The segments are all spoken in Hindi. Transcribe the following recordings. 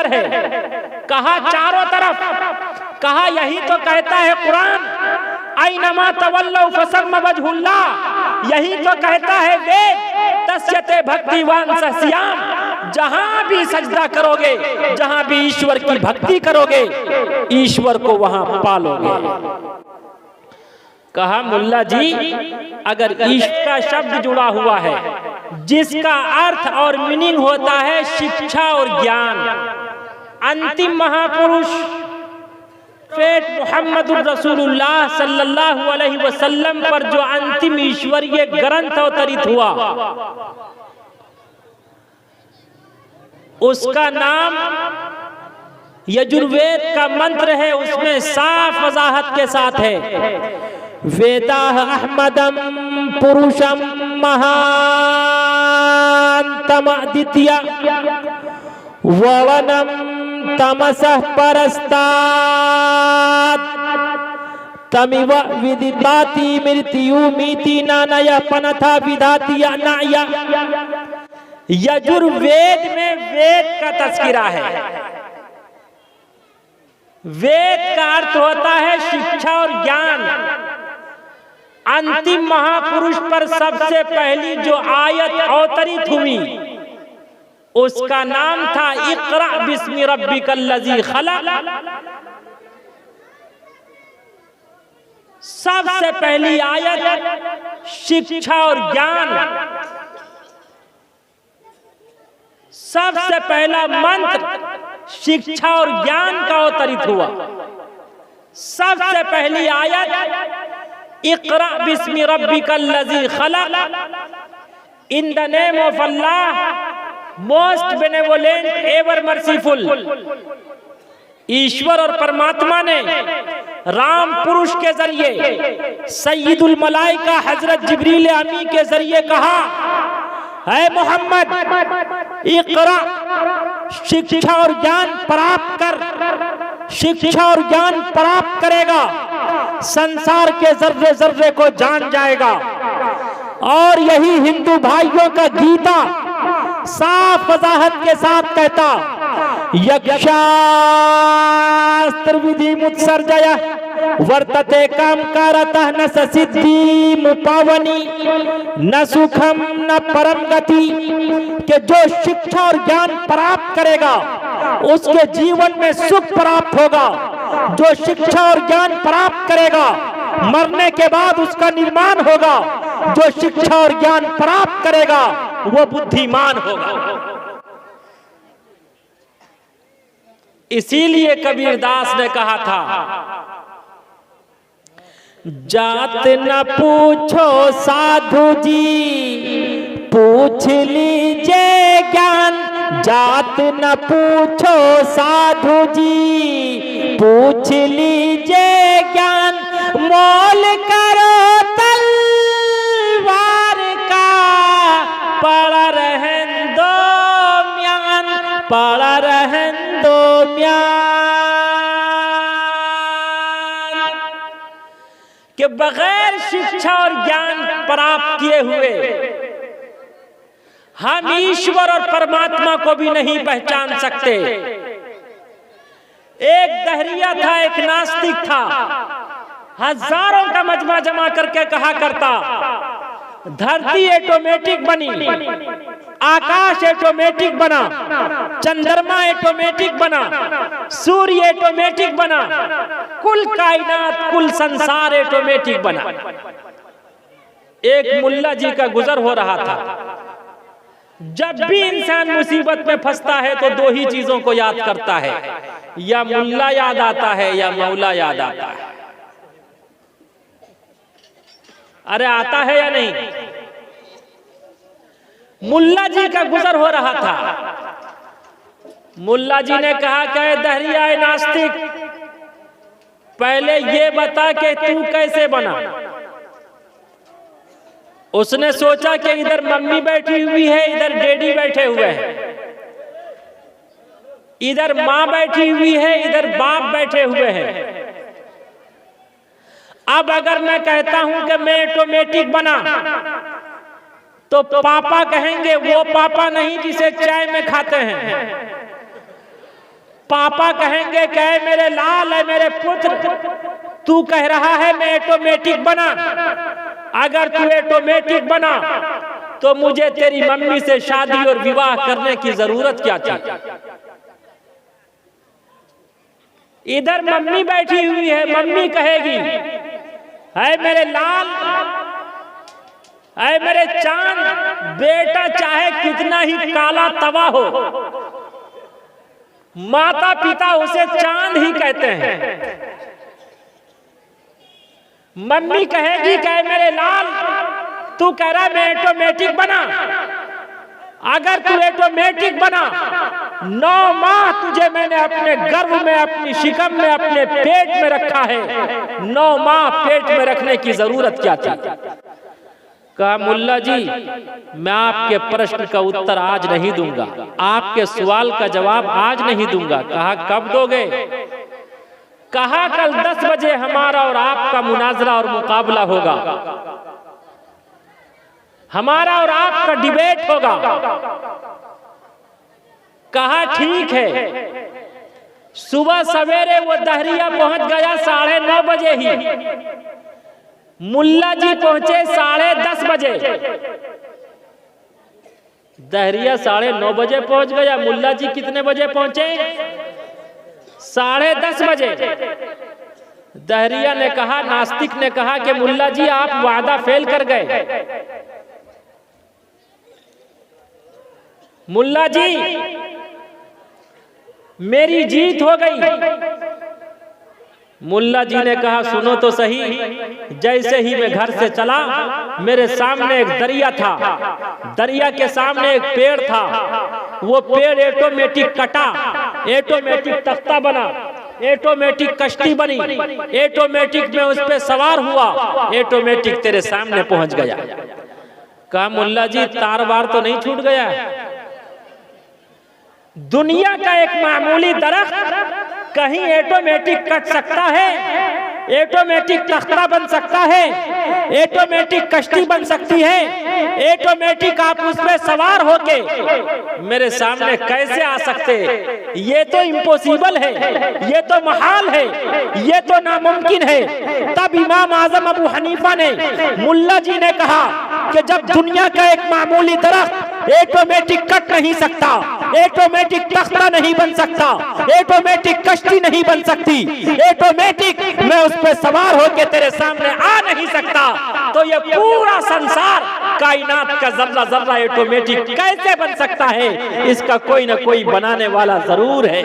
अंदर है, कहा चारों तरफ, कहा यही तो कहता है कुरान, ऐनमा तवल्लौ फसम्मा वजहुल्लाह, यही तो कहता है वेद, तस्यते भक्तिवान सस्याम, जहां भी सजदा करोगे, जहां भी ईश्वर की भक्ति करोगे, ईश्वर को वहां पालोगे। कहा मुल्ला जी, अगर इश्क का शब्द जुड़ा हुआ है जिसका अर्थ और मीनिंग होता है शिक्षा और ज्ञान, अंतिम महापुरुष फेट मुहम्मदुर रसूलुल्लाह सल्लल्लाहु अलैहि वसल्लम पर जो अंतिम ईश्वरीय ग्रंथ अवतरित हुआ, उसका नाम यजुर्वेद का मंत्र है, उसमें साफ वजाहत के साथ है, वेदाह अहमदम पुरुषम महान्तम अद्वितीय ववनम तमसः परस्तात् तमिव विदिताति मृत्युमिति नानय पनथा विधाति अनाय। यजुर्वेद में वेद का तस्करा है। वेद का अर्थ होता है शिक्षा और ज्ञान। अंतिम महापुरुष पर सबसे पहली जो आयत अवतरित हुई उसका नाम था इक़रा बिस्मि रब्बिकल्लज़ी खलक़। सबसे पहली आयत शिक्षा और ज्ञान, सबसे पहला मंत्र शिक्षा और ज्ञान का अवतरित हुआ। सबसे पहली आयत इक़रा बिस्मि रब्बिकल्लज़ी खलक़, in the name of Allah most benevolent ever merciful. ईश्वर और परमात्मा ने राम पुरुष के जरिए सय्यदुल मलाइका हजरत जिब्रील अमी के जरिए कहा, है मोहम्मद इक़रा, शिक्षा और ज्ञान प्राप्त कर, शिक्षा और ज्ञान प्राप्त करेगा, संसार के जर्रे जर्रे को जान जाएगा। और यही हिंदू भाइयों का गीता साफ वजाहत के साथ कहता, यक्षास्त्र विधि मुत्सर्जय वर्तते काम कारतः न सिद्धि मुपावनी न सुखम न परम गति, के जो शिक्षा और ज्ञान प्राप्त करेगा उसके जीवन में सुख प्राप्त होगा। जो शिक्षा और ज्ञान प्राप्त करेगा मरने के बाद उसका निर्माण होगा। जो शिक्षा और ज्ञान प्राप्त करेगा वो बुद्धिमान होगा। इसीलिए कबीरदास ने कहा था, जात न पूछो साधु जी पूछ लीजिए ज्ञान, जात न पूछो साधु जी पूछ लीजिए ज्ञान, मोल करो तलवार का पड़ा रहन दो म्यान, पड़ा रहन दो म्यान। कि बगैर शिक्षा और ज्ञान प्राप्त किए हुए हम ईश्वर और परमात्मा को भी नहीं पहचान सकते। एक दहरिया था, एक नास्तिक था, हजारों का मजमा जमा करके कहा करता, धरती ऑटोमेटिक बनी, आकाश ऑटोमेटिक बना, चंद्रमा ऑटोमेटिक बना, सूर्य ऑटोमेटिक बना, कुल कायनात कुल संसार ऑटोमेटिक बना। एक मुल्ला जी का गुजर हो रहा था। जब भी इंसान मुसीबत में फंसता है तो दो ही चीजों को याद करता है, या मुल्ला याद आता है या मौला याद आता है। अरे आता है या नहीं? मुल्ला जी का गुजर हो रहा था। मुल्ला जी ने कहा कि दहरिया नास्तिक, पहले ये बता कि तू कैसे बना। उसने सोचा कि इधर मम्मी बैठी हुई है, इधर डैडी बैठे हुए हैं, इधर माँ बैठी हुई है, इधर बाप बैठे हुए हैं। अब अगर मैं कहता हूं कि मैं ऑटोमेटिक बना तो पापा कहेंगे वो पापा नहीं जिसे चाय में खाते हैं। पापा कहेंगे कि ऐ मेरे लाल, है मेरे पुत्र, तू कह रहा है मैं ऑटोमेटिक बना, अगर तू ऑटोमेटिक बना तो मुझे तेरी मम्मी से शादी और विवाह करने की जरूरत क्या थी। इधर मम्मी बैठी हुई है, मम्मी कहेगी है मेरे लाल, है मेरे चांद, बेटा चाहे कितना ही काला तवा हो, माता पिता उसे चांद ही कहते हैं। मम्मी कहेगी कि मेरे लाल, तू कह रहा है मैं ऑटोमेटिक बना, अगर तू ऑटोमेटिक बना 9 माह तुझे मैंने अपने गर्भ में, अपनी शिकम में, अपने पेट में रखा है, 9 माह पेट में रखने की जरूरत क्या थी। कहा मुल्ला जी मैं आपके प्रश्न का उत्तर आज नहीं दूंगा, आपके सवाल का जवाब आज नहीं दूंगा। कहा कब दोगे। कहा कल 10 बजे हमारा और आपका मुनाजरा और मुकाबला होगा, हमारा और आपका डिबेट होगा। कहा ठीक है। सुबह सवेरे वो दहरिया पहुंच गया 9:30 बजे ही, मुल्ला जी पहुंचे 10:30 बजे। दहरिया 9:30 बजे पहुंच गया, मुल्ला जी कितने बजे पहुंचे? 10:30 बजे। दहरिया ने कहा, नास्तिक ने कहा कि मुल्ला जी आप वादा फेल कर गए। मुल्ला जी मेरी जीत हो गई। मुल्ला जी ने कहा सुनो तो सही, जैसे ही मैं घर से चला मेरे सामने एक दरिया था, दरिया के सामने एक पेड़ था, वो पेड़ ऑटोमेटिक कटा, ऑटोमेटिक तख्ता बना, ऑटोमेटिक कश्ती बनी, ऑटोमेटिक में उस पे सवार हुआ, ऑटोमेटिक तेरे सामने पहुंच गया। कहा मुल्ला जी तार बार तो नहीं छूट गया। दुनिया का एक मामूली दरख्त कहीं ऑटोमेटिक कट सकता है, ऑटोमेटिक तख्ता बन सकता है, ऑटोमेटिक कश्ती बन सकती है, ऑटोमेटिक आप उस पे सवार होके मेरे सामने कैसे आ सकते? ये तो इम्पॉसिबल है, ये तो महाल है, ये तो नामुमकिन है। तब इमाम आजम अबू हनीफा ने, मुल्ला जी ने कहा कि जब दुनिया का एक मामूली दरख्त ऑटोमेटिक कट नहीं सकता, ऑटोमेटिक तख्ता नहीं बन सकता, ऑटोमेटिक कश्ती नहीं बन सकती, ऑटोमेटिक मैं उस पे सवार होके तेरे सामने आ नहीं सकता, तो ये पूरा संसार, कायनात का जर्रा जर्रा ऑटोमेटिक कैसे बन सकता है? इसका कोई ना कोई बनाने वाला जरूर है।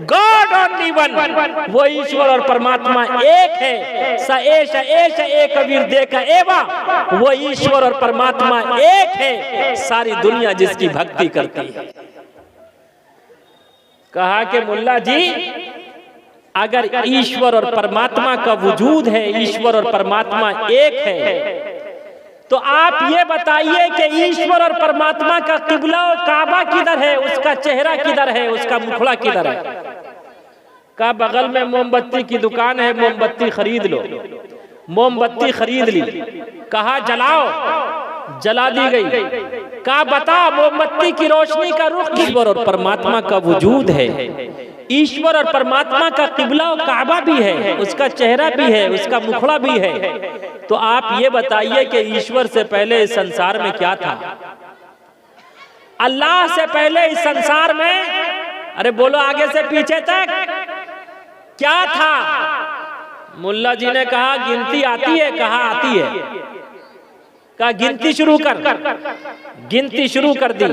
गॉड ओनली वन, वो ईश्वर और परमात्मा एक है। स एश एश एक वीर देख एवा, वो ईश्वर और परमात्मा एक है, सारी दुनिया जिसकी भक्ति करती है। कहा कि मुल्ला जी अगर ईश्वर और परमात्मा का वजूद है, ईश्वर और परमात्मा एक है, तो आप ये बताइए कि ईश्वर और परमात्मा का किबला और काबा किधर है, उसका चेहरा किधर है, उसका मुखड़ा किधर है? का बगल में मोमबत्ती की दुकान है, मोमबत्ती खरीद लो। मोमबत्ती खरीद ली, कहा जलाओ, जला दी गई। कहा बता मोमबत्ती की रोशनी का रुख ईश्वर और परमात्मा का वजूद है, ईश्वर और परमात्मा का किबला और काबा भी है, उसका चेहरा भी है, उसका मुखड़ा भी है। तो आप ये बताइए कि ईश्वर से पहले इस संसार में क्या था? अल्लाह से पहले इस संसार में, अरे बोलो आगे से पीछे तक क्या था? मुल्ला जी ने कहा गिनती आती है। कहा आती है। कहा गिनती शुरू कर। गिनती शुरू कर दी।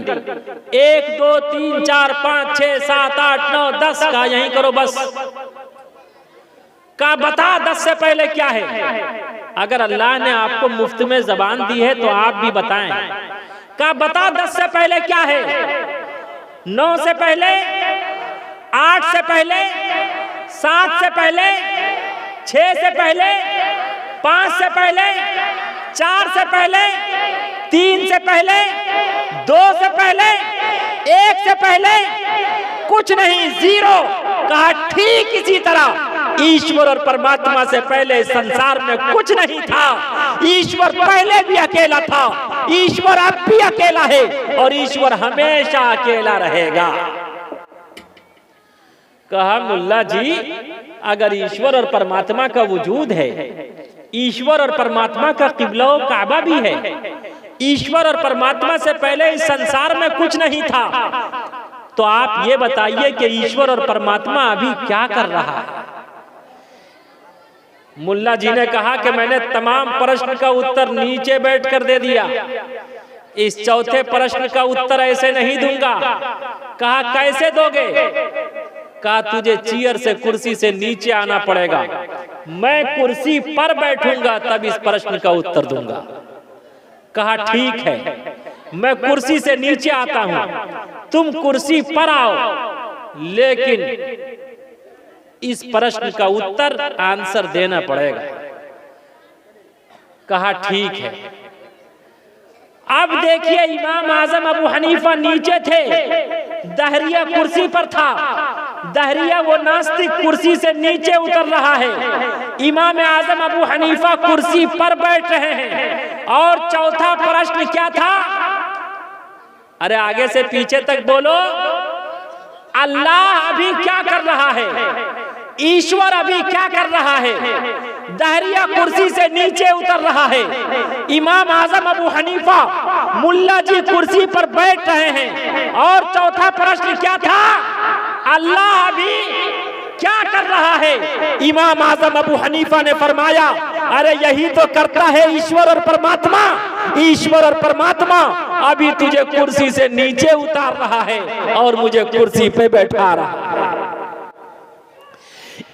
1 2 3 4 5 6 7 8 9 10। कहा यहीं करो बस। कहा बता 10 से पहले क्या है? अगर अल्लाह ने आपको मुफ्त में जबान दी है तो आप भी बताएं। कहा बता 10 से पहले क्या है? 9 से पहले, 8 से पहले, 7 से पहले, 6 से पहले, 5 से पहले, 4 से पहले, 3 से पहले, 2 से पहले, 1 से पहले, कुछ नहीं, 0। कहा ठीक इसी तरह ईश्वर और परमात्मा से पहले इस संसार में कुछ नहीं था। ईश्वर पहले भी अकेला था, ईश्वर अब भी अकेला है और ईश्वर हमेशा अकेला रहेगा। कहा मुल्ला जी, अगर ईश्वर और परमात्मा का वजूद है, ईश्वर और परमात्मा का किबला और काबा भी है, ईश्वर और परमात्मा से पहले इस संसार में कुछ नहीं था, तो आप ये बताइए कि ईश्वर और परमात्मा अभी क्या कर रहा है? मुल्ला जी ने कहा कि मैंने तमाम प्रश्न का उत्तर नीचे बैठकर दे दिया, इस चौथे प्रश्न का उत्तर ऐसे नहीं दूंगा। कहा कैसे दोगे? कहा तुझे चेयर से, कुर्सी से नीचे आना पड़ेगा, मैं कुर्सी पर बैठूंगा तब इस प्रश्न का उत्तर दूंगा। कहा ठीक है, मैं कुर्सी से नीचे आता हूं, तुम कुर्सी पर आओ, लेकिन इस प्रश्न का उत्तर, आंसर देना पड़ेगा। कहा ठीक है। अब देखिए, इमाम आजम अबू हनीफा नीचे थे, दहरिया कुर्सी पर था, दहरिया वो नास्तिक कुर्सी से नीचे उतर रहा है, इमाम आजम अबू हनीफा कुर्सी पर बैठ रहे हैं। और चौथा प्रश्न क्या था? अरे आगे से पीछे तक बोलो। अल्लाह अभी क्या कर रहा है? ईश्वर अभी क्या कर रहा है? दहरिया कुर्सी से नीचे उतर रहा है, इमाम आजम अबू हनीफा मुल्ला जी कुर्सी पर बैठ रहे हैं। और चौथा प्रश्न क्या था? अल्लाह अभी क्या कर रहा है? इमाम आजम अबू हनीफा ने फरमाया, अरे यही तो करता है ईश्वर और परमात्मा। ईश्वर और परमात्मा अभी तुझे कुर्सी से नीचे उतार रहा है और मुझे कुर्सी पे बैठा रहा है।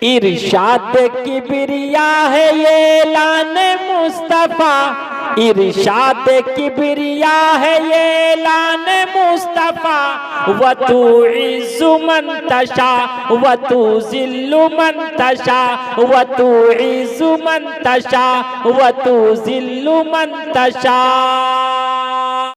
इरशाद किबरिया है ये लान मुस्तफा, इरशाद किबरिया है ये लान मुस्तफा। व तू इज़्ज़ु मन तशा व तू ज़िल्लु मन तशा, व तू इज़्ज़ु मन तशा व तू ज़िल्लु मन तशा।